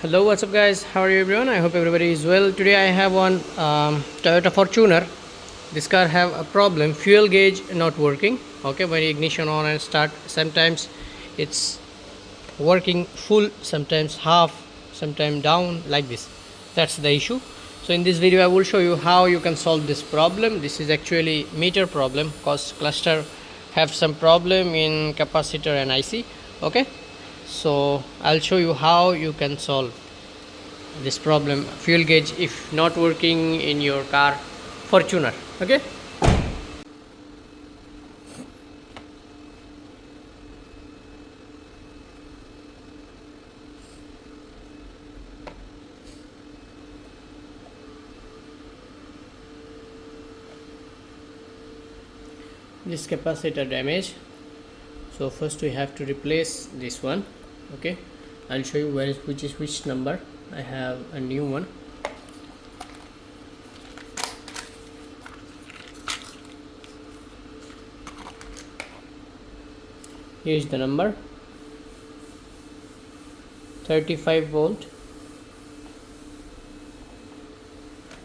Hello, what's up guys? How are you everyone? I hope everybody is well. Today I have one Toyota Fortuner. This car have a problem, fuel gauge not working. Okay, when ignition on and start, sometimes it's working full, sometimes half, sometimes down, like this. That's the issue. So in this video I will show you how you can solve this problem. This is actually meter problem cause cluster have some problem in capacitor and IC. Okay, so I'll show you how you can solve this problem, fuel gauge if not working in your car Fortuner. Okay, this capacitor damage, so first we have to replace this one. Okay, I'll show you which number. I have a new one. Here is the number, 35 volt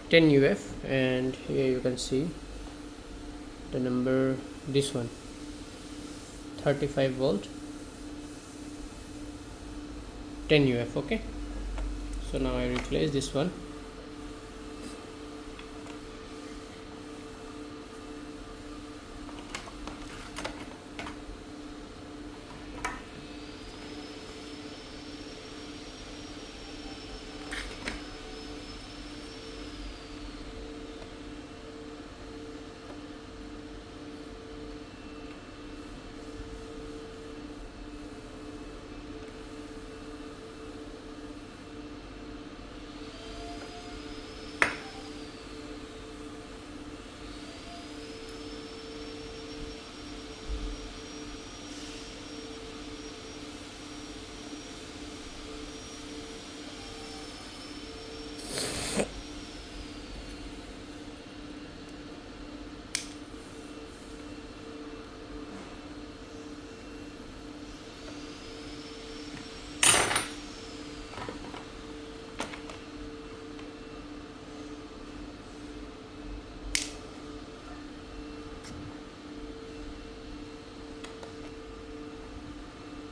10 UF, and here you can see the number, this one, 35 volt 10 UF. Okay, so now I replace this one.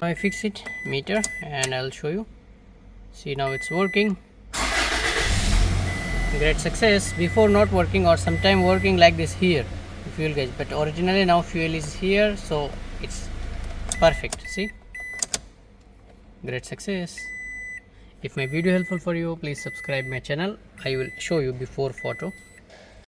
I fix it meter and I'll show you. See, now it's working. Great success. Before not working or sometime working like this here, fuel gauge, but originally now fuel is here, so it's perfect. See, great success. If my video helpful for you, please subscribe my channel. I will show you before photo.